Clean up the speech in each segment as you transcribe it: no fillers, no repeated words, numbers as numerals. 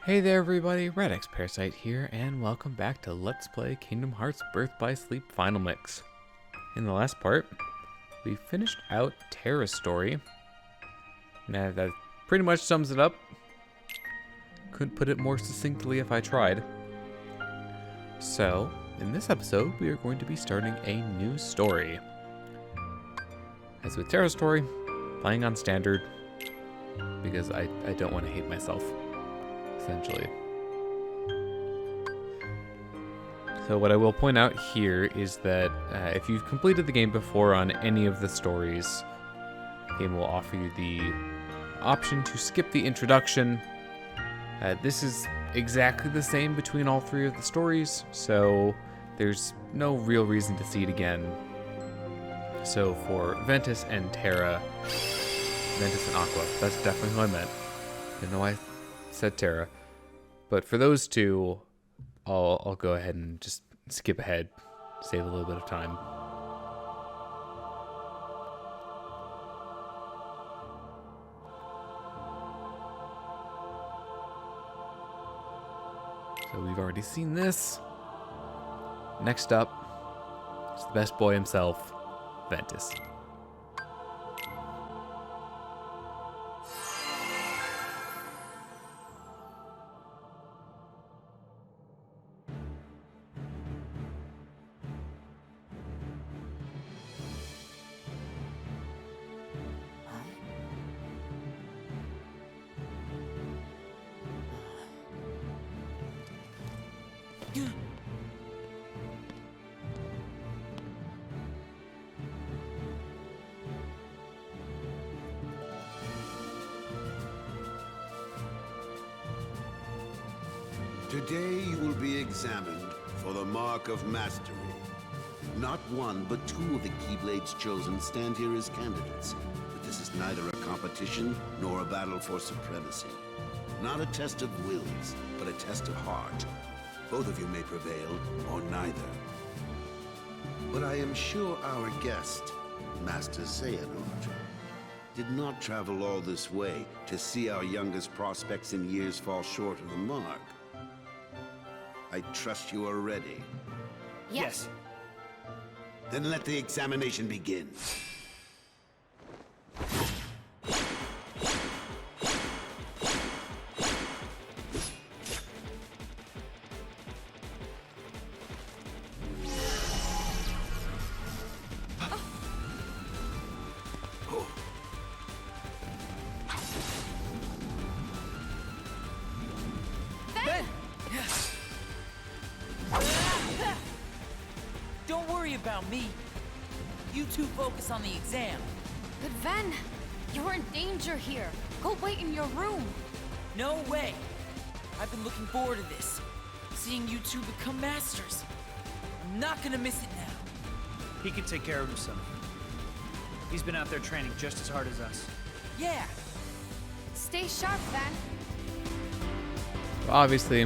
Hey there everybody, Radix Parasite here, and welcome back to Let's Play Kingdom Hearts Birth by Sleep Final Mix. In the last part, we finished out Terra's story. Now that pretty much sums it up. Couldn't put it more succinctly if I tried. So, in this episode, we are going to be starting a new story. As with Terra's story, playing on standard, because I don't want to hate myself. Essentially. So what I will point out here is that if you've completed the game before on any of the stories, the game will offer you the option to skip the introduction. This is exactly the same between all three of the stories, so there's no real reason to see it again. So for Ventus and Terra, Ventus and Aqua, that's definitely who I meant. Didn't know why I said Terra. But for those two, I'll go ahead and just skip ahead, save a little bit of time. So we've already seen this. Next up is the best boy himself, Ventus. Today you will be examined for the Mark of Mastery. Not one, but two of the Keyblades chosen stand here as candidates. But this is neither a competition nor a battle for supremacy. Not a test of wills, but a test of heart. Both of you may prevail, or neither. But I am sure our guest, Master Xehanort, did not travel all this way to see our youngest prospects in years fall short of the mark. I trust you are ready. Yes. Then let the examination begin. Don't worry about me. You two focus on the exam. But Ven, you're in danger here. Go wait in your room. No way. I've been looking forward to this. Seeing you two become masters. I'm not gonna miss it now. He can take care of himself. He's been out there training just as hard as us. Yeah. Stay sharp, Ven. Obviously,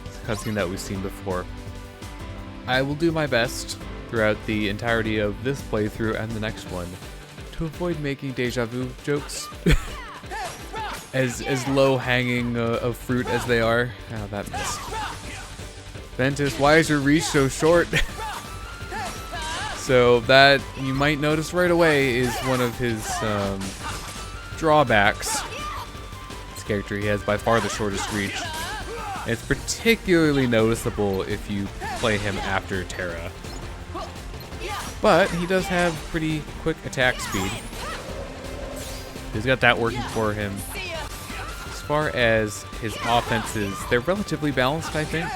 it's a cutscene that we've seen before. I will do my best throughout the entirety of this playthrough and the next one to avoid making deja vu jokes. as low-hanging of fruit as they are. Oh, that missed. Ventus, why is your reach so short? So that, you might notice right away, is one of his drawbacks. This character, he has by far the shortest reach. And it's particularly noticeable if you play him after Terra. But he does have pretty quick attack speed. He's got that working for him. As far as his offenses, they're relatively balanced, I think,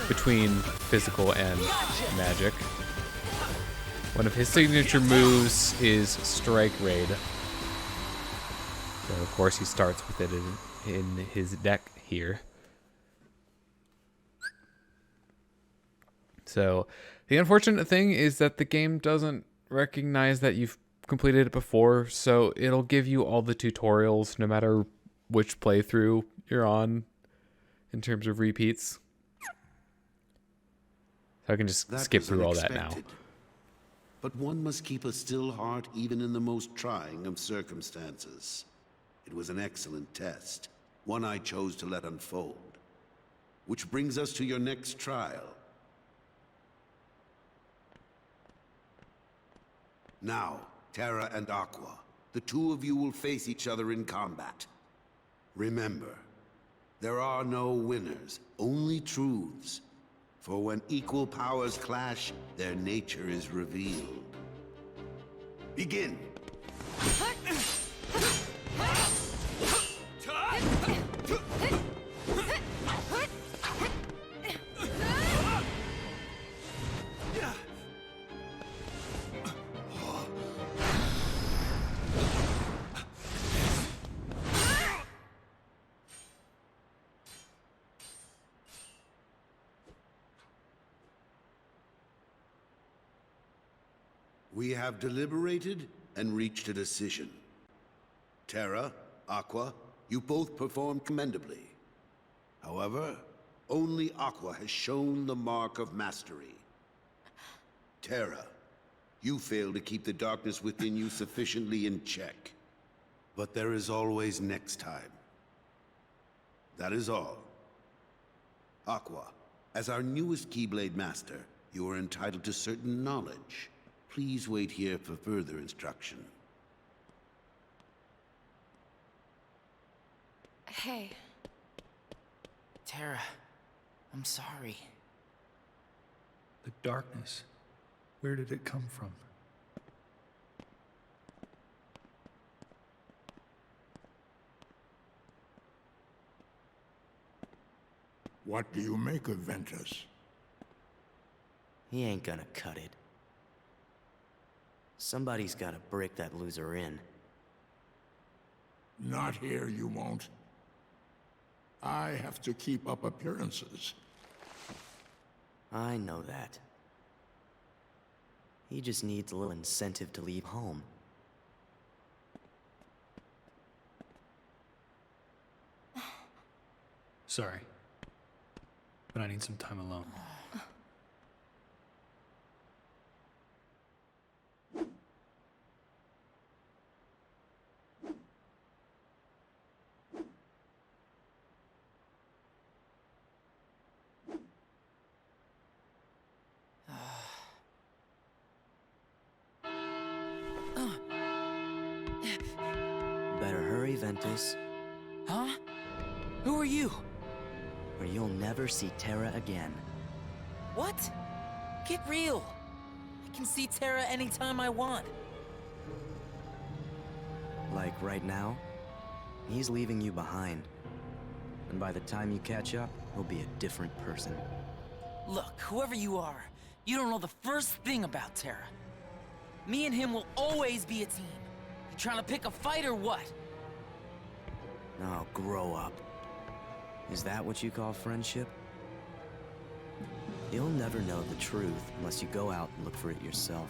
between physical and magic. One of his signature moves is Strike Raid. So of course he starts with it in his deck here. So the unfortunate thing is that the game doesn't recognize that you've completed it before, so it'll give you all the tutorials no matter which playthrough you're on in terms of repeats. So I can just skip through all that now. But one must keep a still heart even in the most trying of circumstances. It was an excellent test. one I chose to let unfold. Which brings us to your next trial. Now, Terra and Aqua, the two of you will face each other in combat. Remember, there are no winners, only truths. For when equal powers clash, their nature is revealed. Begin! We have deliberated and reached a decision. Terra, Aqua, you both performed commendably. However, only Aqua has shown the mark of mastery. Terra, you failed to keep the darkness within you sufficiently in check. But there is always next time. That is all. Aqua, as our newest Keyblade Master, you are entitled to certain knowledge. Please wait here for further instruction. Hey. Terra, I'm sorry. The darkness. Where did it come from? What do you make of Ventus? He ain't gonna cut it. Somebody's gotta break that loser in. Not here, you won't. I have to keep up appearances. I know that. He just needs a little incentive to leave home. Sorry. But I need some time alone. Better hurry, Ventus, Huh? Who are you? or you'll never see Terra again. What? Get real. I can see Terra anytime I want. Like right now, he's leaving you behind. And by the time you catch up, he'll be a different person. Look, whoever you are, you don't know the first thing about Terra. Me and him will always be a team. You trying to pick a fight or what? Oh, grow up. Is that what you call friendship? You'll never know the truth unless you go out and look for it yourself.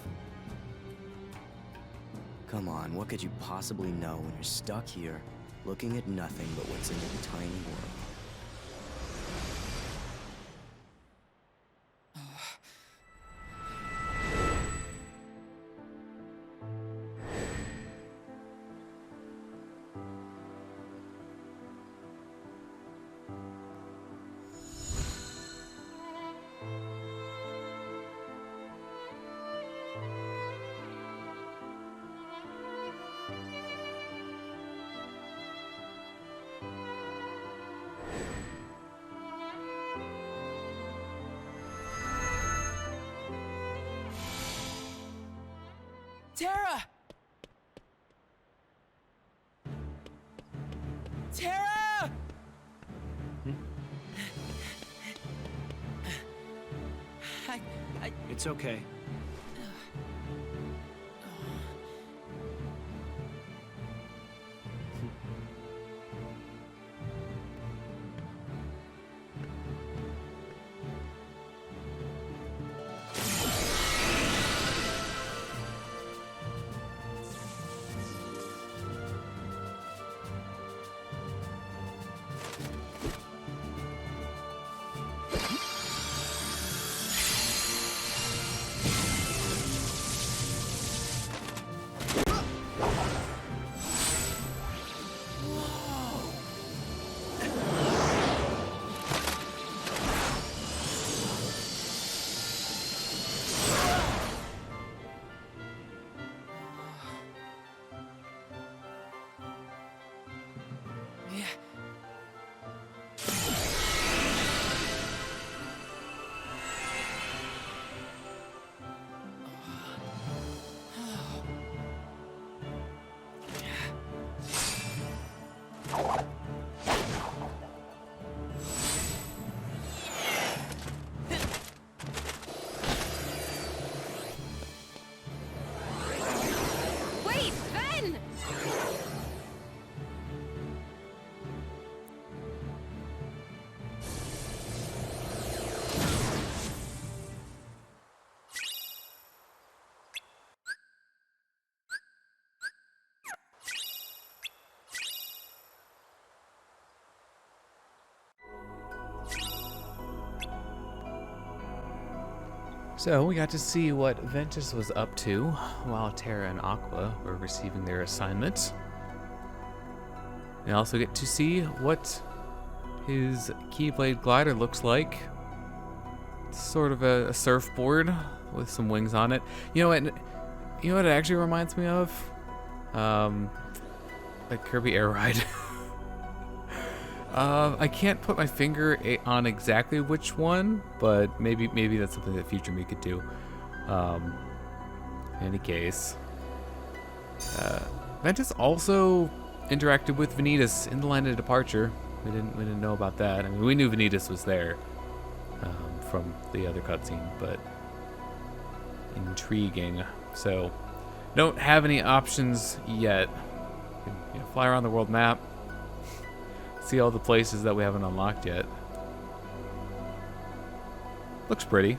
Come on, what could you possibly know when you're stuck here, looking at nothing but what's in your tiny world? Terra! Terra! I... It's okay. So we got to see what Ventus was up to while Terra and Aqua were receiving their assignments. We also get to see what his Keyblade glider looks like. It's sort of a surfboard with some wings on it. You know what it actually reminds me of? Like Kirby Air Ride. I can't put my finger on exactly which one, but maybe that's something that future me could do. In any case, Ventus also interacted with Ventus in the line of departure. We didn't know about that. I mean, we knew Ventus was there from the other cutscene, but intriguing. So, don't have any options yet. You know, fly around the world map. See all the places that we haven't unlocked yet. Looks pretty.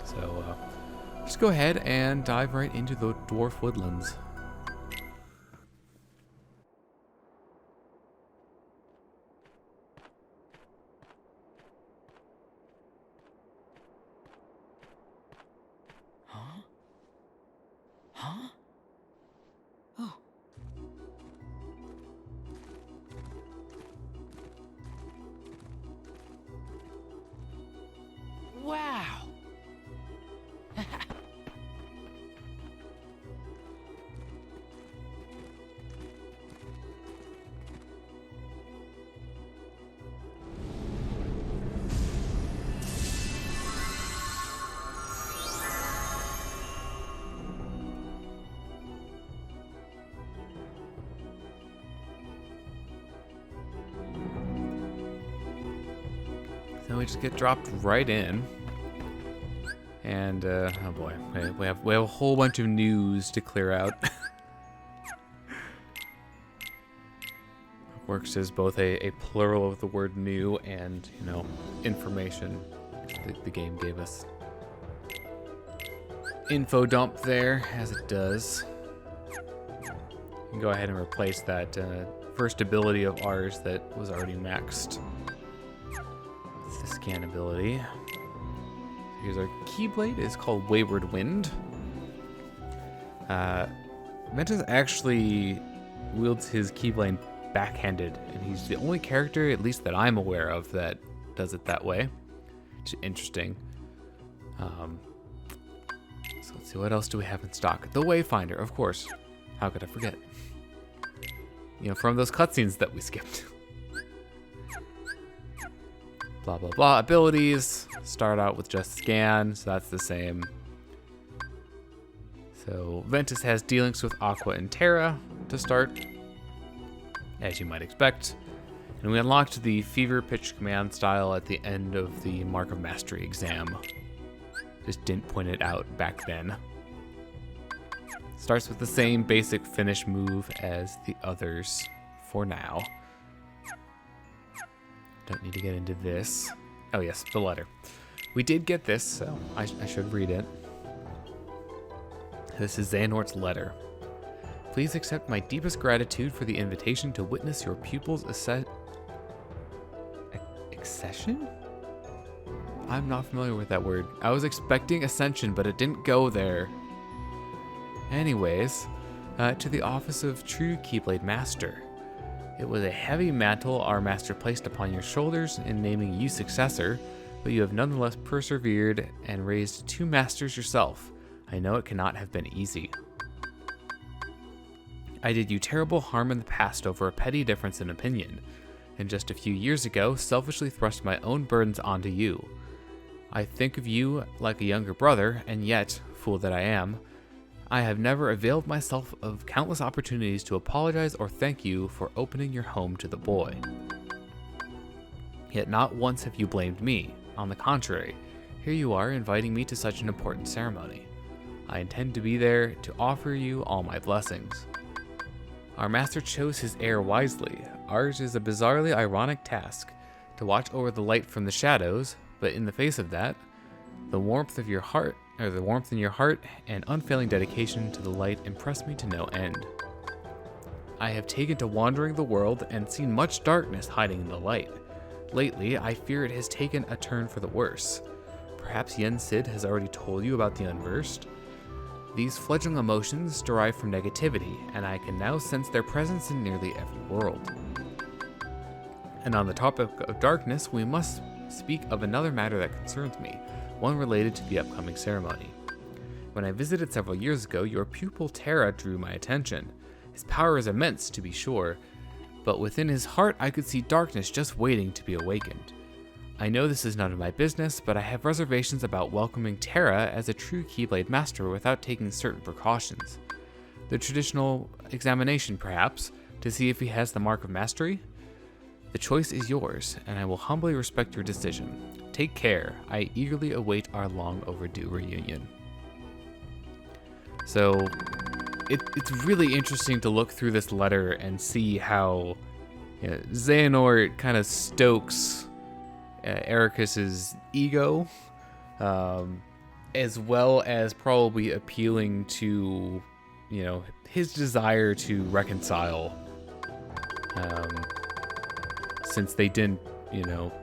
So, let's go ahead and dive right into the Dwarf Woodlands. Wow! So we just get dropped right in. And, oh boy, we have a whole bunch of news to clear out. Works as both a plural of the word new and, you know, information that the game gave us. Info dump there, as it does. You can go ahead and replace that first ability of ours that was already maxed. It's the scan ability. Here's our Keyblade. It's called Wayward Wind. Ventus actually wields his Keyblade backhanded, and he's the only character, at least that I'm aware of, that does it that way. Which is interesting. So let's see, what else do we have in stock? The Wayfinder, of course. How could I forget? You know, from those cutscenes that we skipped. Blah, blah, blah. Abilities. Start out with just scan, so that's the same. So Ventus has dealings with Aqua and Terra to start, as you might expect. And we unlocked the Fever Pitch command style at the end of the Mark of Mastery exam. Just didn't point it out back then. Starts with the same basic finish move as the others for now. Don't need to get into this. Oh yes, the letter. We did get this, so I should read it. This is Xehanort's letter. Please accept my deepest gratitude for the invitation to witness your pupil's accession? I'm not familiar with that word. I was expecting ascension, but it didn't go there. Anyways, to the office of True Keyblade Master. It was a heavy mantle our master placed upon your shoulders in naming you successor, but you have nonetheless persevered and raised 2 masters yourself. I know it cannot have been easy. I did you terrible harm in the past over a petty difference in opinion, and just a few years ago selfishly thrust my own burdens onto you. I think of you like a younger brother, and yet, fool that I am, I have never availed myself of countless opportunities to apologize or thank you for opening your home to the boy. Yet not once have you blamed me. On the contrary, here you are inviting me to such an important ceremony. I intend to be there to offer you all my blessings. Our master chose his heir wisely. Ours is a bizarrely ironic task, to watch over the light from the shadows, but in the face of that, the warmth in your heart and unfailing dedication to the light impress me to no end. I have taken to wandering the world and seen much darkness hiding in the light. Lately, I fear it has taken a turn for the worse. Perhaps Yen Sid has already told you about the Unversed? These fledgling emotions derive from negativity, and I can now sense their presence in nearly every world. And on the topic of darkness, we must speak of another matter that concerns me, one related to the upcoming ceremony. When I visited several years ago, your pupil Terra drew my attention. His power is immense, to be sure, but within his heart I could see darkness just waiting to be awakened. I know this is none of my business, but I have reservations about welcoming Terra as a true Keyblade master without taking certain precautions. The traditional examination, perhaps, to see if he has the mark of mastery? The choice is yours, and I will humbly respect your decision. Take care. I eagerly await our long overdue reunion. So, it's really interesting to look through this letter and see how Xehanort kind of stokes Ericus's ego, as well as probably appealing to, his desire to reconcile, since they didn't,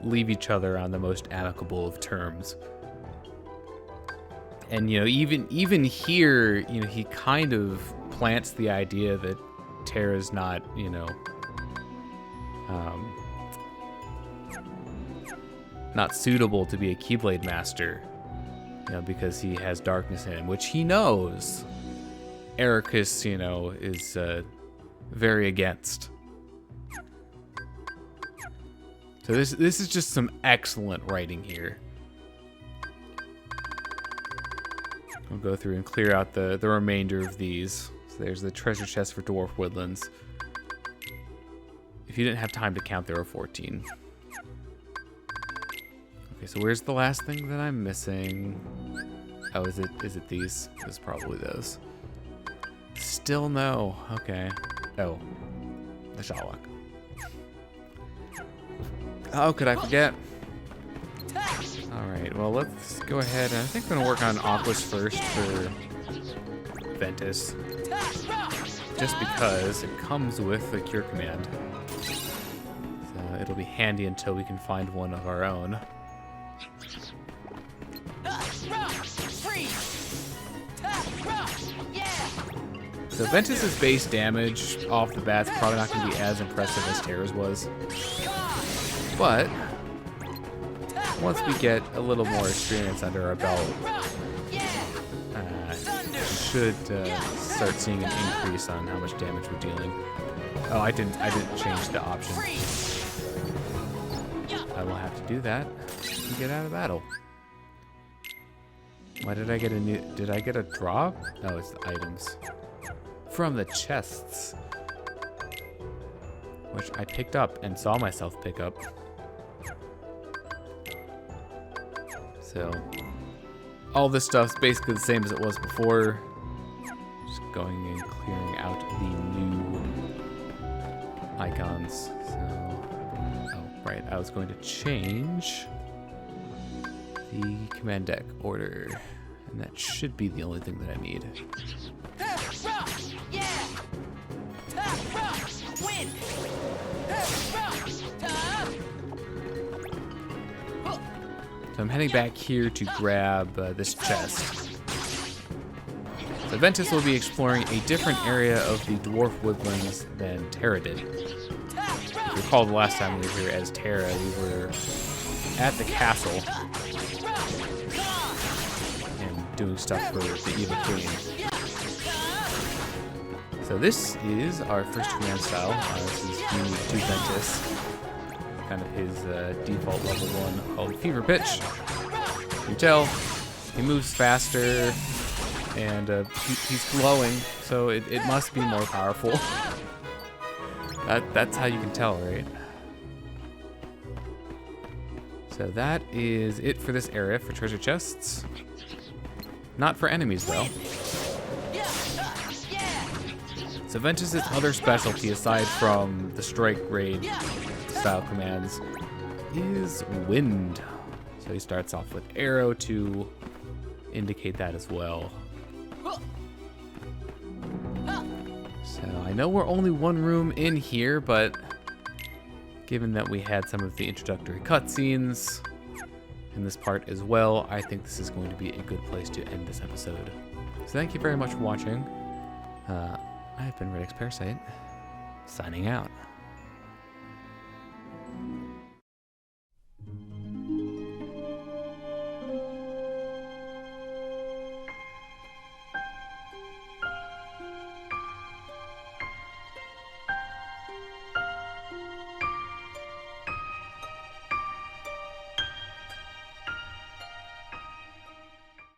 leave each other on the most amicable of terms. And, even here, he kind of plants the idea that Terra's not, not suitable to be a Keyblade master, because he has darkness in him, which he knows Ericus, is very against. So this is just some excellent writing here. I'll go through and clear out the remainder of these. So there's the treasure chest for Dwarf Woodlands. If you didn't have time to count, there were 14. Okay, so where's the last thing that I'm missing? Oh, is it these? It's probably those. Still no. Okay. Oh, the Shawlock. Oh, could I forget? Alright, well, let's go ahead. And I think I'm going to work on Aqua's first for Ventus. Just because it comes with the Cure Command. So it'll be handy until we can find one of our own. So Ventus's base damage off the bat's probably not going to be as impressive as Terra's was. But once we get a little more experience under our belt, should start seeing an increase on how much damage we're dealing. Oh, I didn't change the option. I will have to do that to get out of battle. Why did I get a new? Did I get a drop? Oh, it's the items from the chests, which I picked up and saw myself pick up. So all this stuff's basically the same as it was before. Just going and clearing out the new icons. So, oh, right, I was going to change the command deck order, and that should be the only thing that I need. So I'm heading back here to grab this chest. So Ventus will be exploring a different area of the Dwarf Woodlands than Terra did. If you recall, the last time we were here as Terra, we were at the castle and doing stuff for the Evil Queen. So this is our first command style. This is unique to Ventus. Kind of his default level 1 called Fever Pitch. You can tell he moves faster and he's glowing, so it must be more powerful. That's how you can tell, right? So that is it for this area for treasure chests. Not for enemies, though. So Ventus' other specialty, aside from the strike raid style commands, is wind. So he starts off with arrow to indicate that as well. So I know we're only one room in here, but given that we had some of the introductory cutscenes in this part as well, I think this is going to be a good place to end this episode. So thank you very much for watching. I have been Redix Parasite, signing out.